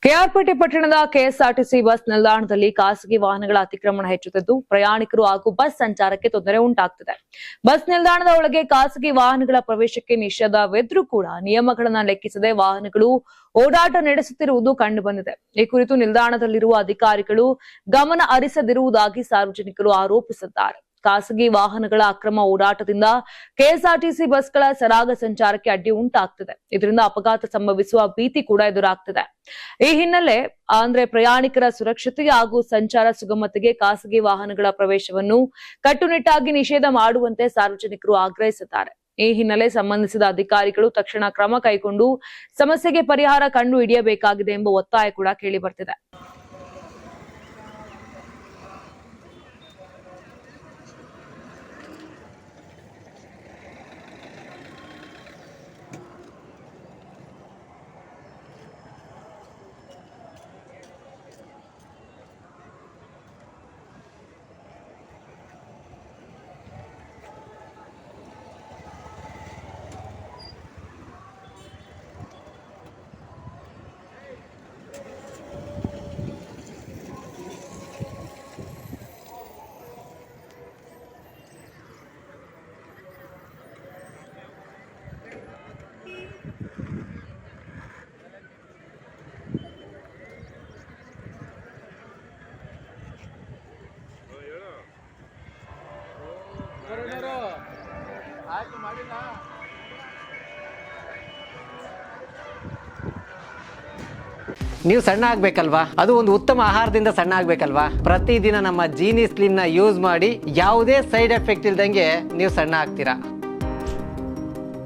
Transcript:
ಕೆಆರ್ಪೇಟೆ ಪಟ್ಟಣದ KSRTC bus ನಿಲ್ದಾಣದಲ್ಲಿ ಖಾಸಗಿ ವಾಹನಗಳ ಅತಿಕ್ರಮಣ ಹೆಚ್ಚುತ್ತಿದ್ದು ಪ್ರಯಾಣಿಕರು ಹಾಗೂ ಬಸ್ ಸಂಚಾರಕ್ಕೆ ತೊಂದರೆ ಉಂಟಾಗುತ್ತಿದೆ. ಬಸ್ ನಿಲ್ದಾಣದ ಒಳಗೆ ಖಾಸಗಿ ವಾಹನಗಳ ಪ್ರವೇಶಕ್ಕೆ ನಿಷೇಧವಿದ್ರೂ ಕೂಡ ನಿಯಮಗಳನ್ನು ಲೆಕ್ಕಿಸದೆ ವಾಹನಗಳು ಓಡಾಟ ನಡೆಸುತ್ತಿರುವುದು ಕಂಡುಬಂದಿದೆ. ಈ ಕುರಿತು ನಿಲ್ದಾಣದಲ್ಲಿರುವ ಅಧಿಕಾರಿಗಳು ಗಮನ ಹರಿಸದಿರುವುದಾಗಿ ಸಾರ್ವಜನಿಕರು ಆರೋಪಿಸಿದ್ದಾರೆ. ಖಾಸಗಿ ವಾಹನಗಳ ಅಕ್ರಮ ಓಡಾಟದಿಂದ ಕೆಎಸ್ಆರ್ಟಿಸಿ ಬಸ್ಗಳ ಸರಾಗ ಸಂಚಾರಕ್ಕೆ ಅಡ್ಡಿ ಉಂಟಾಗ್ತಿದೆ. ಇದರಿಂದ ಅಪಘಾತ ಸಂಭವಿಸುವ ಭೀತಿ ಕೂಡ ಎದುರಾಗ್ತಿದೆ. ಈ ಹಿನ್ನೆಲೆ ಪ್ರಯಾಣಿಕರ ಸುರಕ್ಷತೆ ಹಾಗೂ ಸಂಚಾರ ಸುಗಮತೆಗೆ ಖಾಸಗಿ ವಾಹನಗಳ ಪ್ರವೇಶವನ್ನು ಕಟ್ಟುನಿಟ್ಟಾಗಿ ನಿಷೇಧ ಮಾಡುವಂತೆ ಸಾರ್ವಜನಿಕರು ಆಗ್ರಹಿಸಿದ್ದಾರೆ. ಈ ಹಿನ್ನೆಲೆ ಸಂಬಂಧಿಸಿದ ಅಧಿಕಾರಿಗಳು ತಕ್ಷಣ ಕ್ರಮ ಕೈಗೊಂಡು ಸಮಸ್ಯೆಗೆ ಪರಿಹಾರ ಕಂಡು ಹಿಡಿಯಬೇಕಾಗಿದೆ ಎಂಬ ಒತ್ತಾಯ ಕೂಡ ಕೇಳಿ ಬರ್ತಿದೆ. ನೀವು ಸಣ್ಣ ಆಗ್ಬೇಕಲ್ವಾ? ಅದು ಒಂದು ಉತ್ತಮ ಆಹಾರದಿಂದ ಸಣ್ಣ ಆಗ್ಬೇಕಲ್ವಾ? ಪ್ರತಿದಿನ ನಮ್ಮ ಜೀನಿ ಸ್ಲಿಮ್ ನ ಯೂಸ್ ಮಾಡಿ ಯಾವುದೇ ಸೈಡ್ ಎಫೆಕ್ಟ್ ಇಲ್ದಂಗೆ ನೀವು ಸಣ್ಣ ಆಗ್ತೀರಾ.